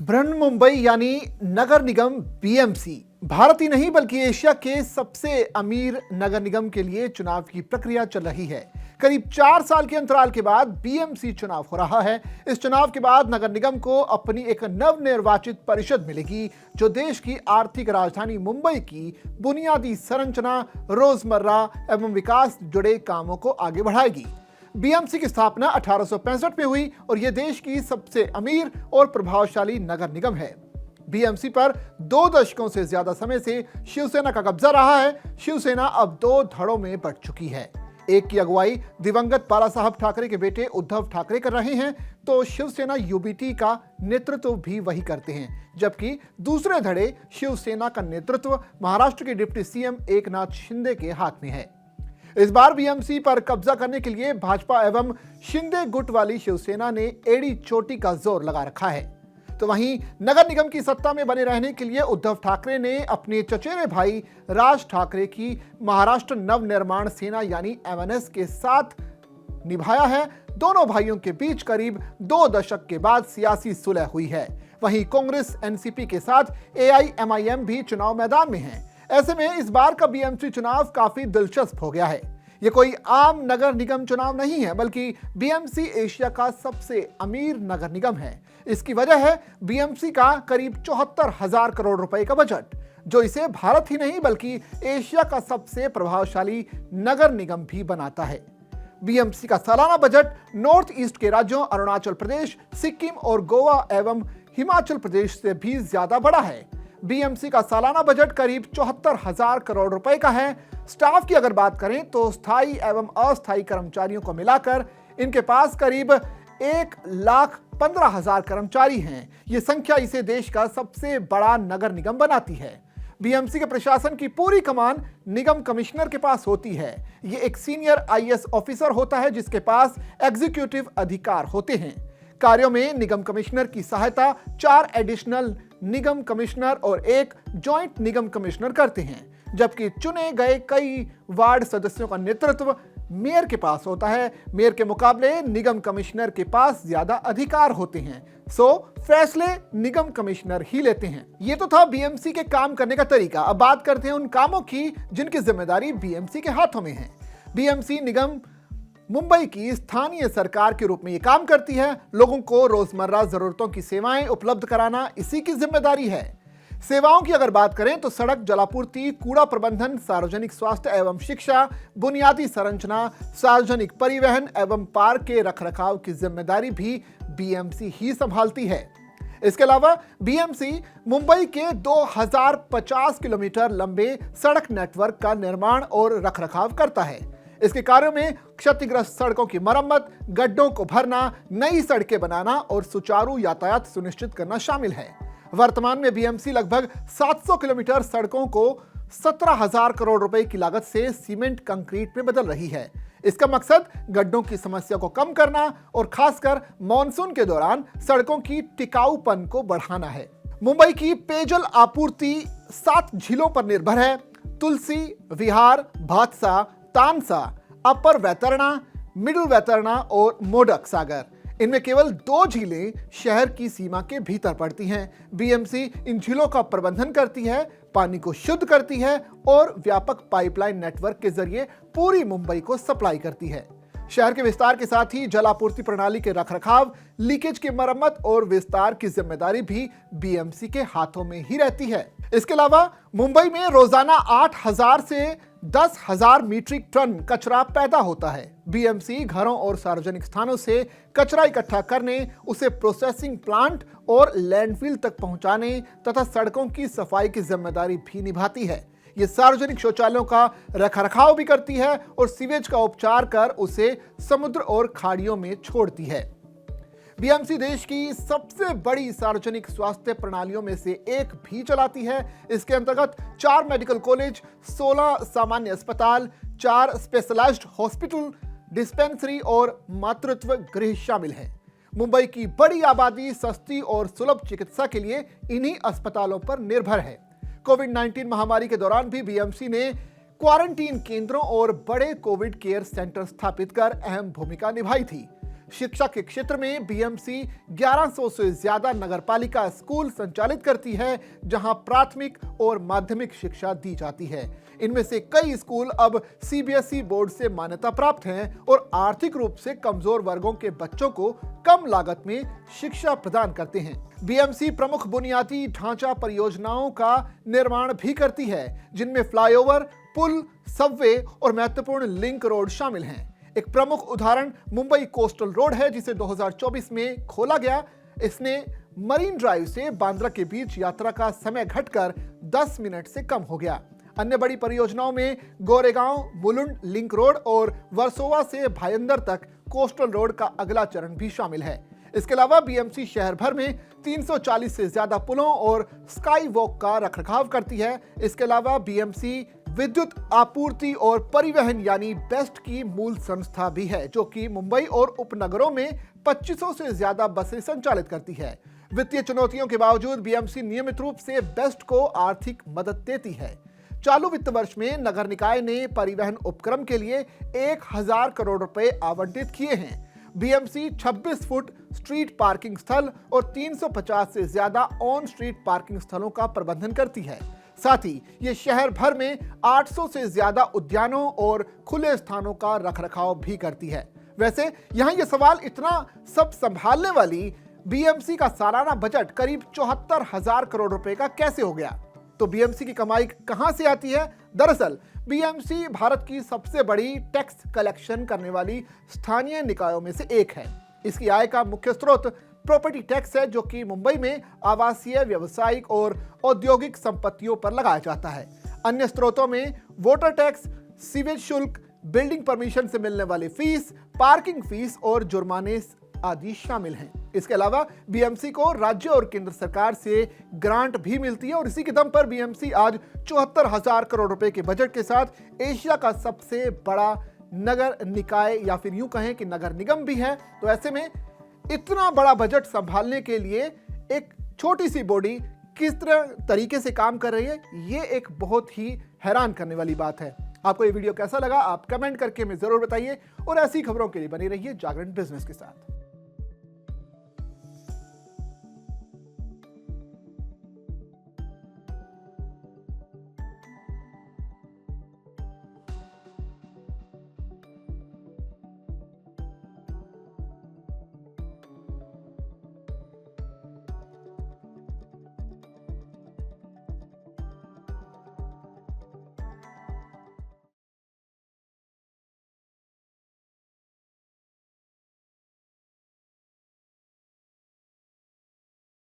बृहन्मुंबई यानी नगर निगम बीएमसी भारत ही नहीं बल्कि एशिया के सबसे अमीर नगर निगम के लिए चुनाव की प्रक्रिया चल रही है। करीब 4 साल के अंतराल के बाद बीएमसी चुनाव हो रहा है। इस चुनाव के बाद नगर निगम को अपनी एक नवनिर्वाचित परिषद मिलेगी जो देश की आर्थिक राजधानी मुंबई की बुनियादी संरचना, रोजमर्रा एवं विकास जुड़े कामों को आगे बढ़ाएगी। बीएमसी की स्थापना 1865 में हुई और यह देश की सबसे अमीर और प्रभावशाली नगर निगम है। बीएमसी पर 2 दशकों से ज्यादा समय से शिवसेना का कब्जा रहा है। शिवसेना अब 2 धड़ों में बंट चुकी है। एक की अगुवाई दिवंगत बाला साहब ठाकरे के बेटे उद्धव ठाकरे कर रहे हैं, तो शिवसेना यूबीटी का नेतृत्व भी वही करते हैं, जबकि दूसरे धड़े शिवसेना का नेतृत्व महाराष्ट्र के डिप्टी सीएम एकनाथ शिंदे के हाथ में है। इस बार बीएमसी पर कब्जा करने के लिए भाजपा एवं शिंदे गुट वाली शिवसेना ने एड़ी चोटी का जोर लगा रखा है। तो वहीं नगर निगम की सत्ता में बने रहने के लिए उद्धव ठाकरे ने अपने चचेरे भाई राज ठाकरे की महाराष्ट्र नवनिर्माण सेना यानी एमएनएस के साथ निभाया है। दोनों भाइयों के बीच करीब 2 दशक के बाद सियासी सुलह हुई है। वहीं कांग्रेस एनसीपी के साथ एआईएमआईएम भी चुनाव मैदान में है। ऐसे में इस बार का बीएमसी चुनाव काफी दिलचस्प हो गया है। यह कोई आम नगर निगम चुनाव नहीं है, बल्कि बीएमसी एशिया का सबसे अमीर नगर निगम है। इसकी वजह है बीएमसी का करीब 74,000 करोड़ रुपए का बजट, जो इसे भारत ही नहीं बल्कि एशिया का सबसे प्रभावशाली नगर निगम भी बनाता है। बीएमसी का सालाना बजट नॉर्थ ईस्ट के राज्यों अरुणाचल प्रदेश, सिक्किम और गोवा एवं हिमाचल प्रदेश से भी ज्यादा बड़ा है। बीएमसी का सालाना बजट करीब 74,000 करोड़ रुपए का है। स्टाफ की अगर बात करें तो स्थायी एवं अस्थायी कर्मचारियों को मिलाकर इनके पास करीब 1,15,000 कर्मचारी हैं। ये संख्या इसे देश का सबसे बड़ा नगर निगम बनाती है। बीएमसी के प्रशासन की पूरी कमान निगम कमिश्नर के पास होती है। ये एक सीनियर आईएएस ऑफिसर होता है जिसके पास एग्जीक्यूटिव अधिकार होते हैं। कार्यों में निगम कमिश्नर की सहायता 4 एडिशनल निगम कमिश्नर और 1 जॉइंट निगम कमिश्नर करते हैं, जबकि चुने गए कई वार्ड सदस्यों का नेतृत्व मेयर के पास होता है। मेयर के मुकाबले निगम कमिश्नर के पास ज्यादा अधिकार होते हैं, सो फैसले निगम कमिश्नर ही लेते हैं। ये तो था बीएमसी के काम करने का तरीका। अब बात करते हैं उन कामों की जिनकी जिम्मेदारी बीएमसी के हाथों में है। बीएमसी निगम मुंबई की स्थानीय सरकार के रूप में ये काम करती है। लोगों को रोजमर्रा जरूरतों की सेवाएं उपलब्ध कराना इसी की जिम्मेदारी है। सेवाओं की अगर बात करें तो सड़क जलापूर्ति, कूड़ा प्रबंधन, सार्वजनिक स्वास्थ्य एवं शिक्षा, बुनियादी संरचना, सार्वजनिक परिवहन एवं पार्क के रखरखाव की जिम्मेदारी भी बीएमसी ही संभालती है। इसके अलावा बीएमसी मुंबई के 2050 किलोमीटर लंबे सड़क नेटवर्क का निर्माण और रखरखाव करता है। इसके कार्यों में क्षतिग्रस्त सड़कों की मरम्मत, गड्ढों को भरना, नई सड़कें बनाना और सुचारू यातायात सुनिश्चित करना शामिल है। वर्तमान में बीएमसी लगभग 700 किलोमीटर सड़कों को 17,000 करोड़ रुपए की लागत से सीमेंट कंक्रीट में बदल रही है। इसका मकसद गड्ढों की समस्या को कम करना और खासकर मानसून के दौरान सड़कों की टिकाऊपन को बढ़ाना है। मुंबई की पेयजल आपूर्ति 7 झीलों पर निर्भर है। तुलसी, विहार, भादसा, तानसा, अपर वैतरणा, मिडिल वैतरणा और मोडक सागर। इनमें केवल 2 झीलें शहर की सीमा के भीतर पड़ती हैं। बीएमसी इन झीलों का प्रबंधन करती है, पानी को शुद्ध करती है और व्यापक पाइपलाइन नेटवर्क के जरिए पूरी मुंबई को सप्लाई करती है। शहर के विस्तार के साथ ही जल आपूर्ति प्रणाली के रखरखाव, लीकेज की मरम्मत और विस्तार की जिम्मेदारी भी बीएमसी के हाथों में ही रहती है। इसके अलावा मुंबई में रोजाना 8,000 से 10,000 मीट्रिक टन कचरा पैदा होता है। बीएमसी घरों और सार्वजनिक स्थानों से कचरा इकट्ठा करने, उसे प्रोसेसिंग प्लांट और लैंडफिल तक पहुंचाने तथा सड़कों की सफाई की जिम्मेदारी भी निभाती है। ये सार्वजनिक शौचालयों का रखरखाव भी करती है और सीवेज का उपचार कर उसे समुद्र और खाड़ियों में छोड़ती है। बीएमसी देश की सबसे बड़ी सार्वजनिक स्वास्थ्य प्रणालियों में से एक भी चलाती है। इसके अंतर्गत 4 मेडिकल कॉलेज, 16 सामान्य अस्पताल, 4 स्पेशलाइज्ड हॉस्पिटल, डिस्पेंसरी और मातृत्व गृह शामिल हैं। मुंबई की बड़ी आबादी सस्ती और सुलभ चिकित्सा के लिए इन्हीं अस्पतालों पर निर्भर है। कोविड-19 महामारी के दौरान भी बीएमसी ने क्वारंटीन केंद्रों और बड़े कोविड केयर सेंटर स्थापित कर अहम भूमिका निभाई थी। शिक्षा के क्षेत्र में बीएमसी 1100 से ज्यादा नगरपालिका स्कूल संचालित करती है, जहां प्राथमिक और माध्यमिक शिक्षा दी जाती है। इनमें से कई स्कूल अब सीबीएसई बोर्ड से मान्यता प्राप्त हैं और आर्थिक रूप से कमजोर वर्गों के बच्चों को कम लागत में शिक्षा प्रदान करते हैं। बीएमसी प्रमुख बुनियादी ढांचा परियोजनाओं का निर्माण भी करती है, जिनमें फ्लाईओवर, पुल, सबवे और महत्वपूर्ण लिंक रोड शामिल हैं। एक प्रमुख उदाहरण मुंबई कोस्टल रोड है, जिसे 2024 में खोला गया। इसने मरीन ड्राइव से बांद्रा के बीच यात्रा का समय घटकर 10 मिनट से कम हो गया। अन्य बड़ी परियोजनाओं में गोरेगांव मुलुंड लिंक रोड और वर्सोवा से भायंदर तक कोस्टल रोड का अगला चरण भी शामिल है। इसके अलावा बीएमसी शहर भर में 340 से ज्यादा पुलों और स्काई वॉक का रखरखाव करती है। इसके अलावा बीएमसी विद्युत आपूर्ति और परिवहन यानी बेस्ट की मूल संस्था भी है, जो कि मुंबई और उपनगरों में 2500 से ज्यादा बसें संचालित करती है। वित्तीय चुनौतियों के बावजूद बीएमसी नियमित रूप से बेस्ट को आर्थिक मदद देती है। चालू वित्त वर्ष में नगर निकाय ने परिवहन उपक्रम के लिए 1000 करोड़ रुपए आवंटित किए हैं। बीएमसी 26 फुट स्ट्रीट पार्किंग स्थल और 350 से ज्यादा ऑन स्ट्रीट पार्किंग स्थलों का प्रबंधन करती है। साथ ही ये शहर भर में 800 से ज्यादा उद्यानों और खुले स्थानों का रखरखाव भी करती है। वैसे यहाँ ये सवाल, इतना सब संभालने वाली बीएमसी का सालाना बजट करीब 74,000 करोड़ रुपए का कैसे हो गया? तो बीएमसी की कमाई कहां से आती है? दरअसल बीएमसी भारत की सबसे बड़ी टैक्स कलेक्शन करने वाली स्थानीय निकायों में से एक है। इसकी आय का मुख्य स्रोत प्रॉपर्टी टैक्स है, जो कि मुंबई में आवासीय, व्यावसायिक और औद्योगिक संपत्तियों पर लगाया जाता है। अन्य स्रोतों में वाटर टैक्स, सीवेज शुल्क, बिल्डिंग परमिशन से मिलने वाली फीस, पार्किंग फीस और जुर्माने आदि शामिल हैं। इसके अलावा बीएमसी को राज्य और केंद्र सरकार से ग्रांट भी मिलती है और इसी के दम पर बीएमसी आज 74,000 करोड़ रुपए के बजट के साथ एशिया का सबसे बड़ा नगर निकाय या फिर यूं कहें कि नगर निगम भी है। तो ऐसे में इतना बड़ा बजट संभालने के लिए एक छोटी सी बॉडी किस तरीके से काम कर रही है, ये एक बहुत ही हैरान करने वाली बात है। आपको ये वीडियो कैसा लगा? आप कमेंट करके हमें जरूर बताइए और ऐसी खबरों के लिए बने रहिए जागरण बिजनेस के साथ।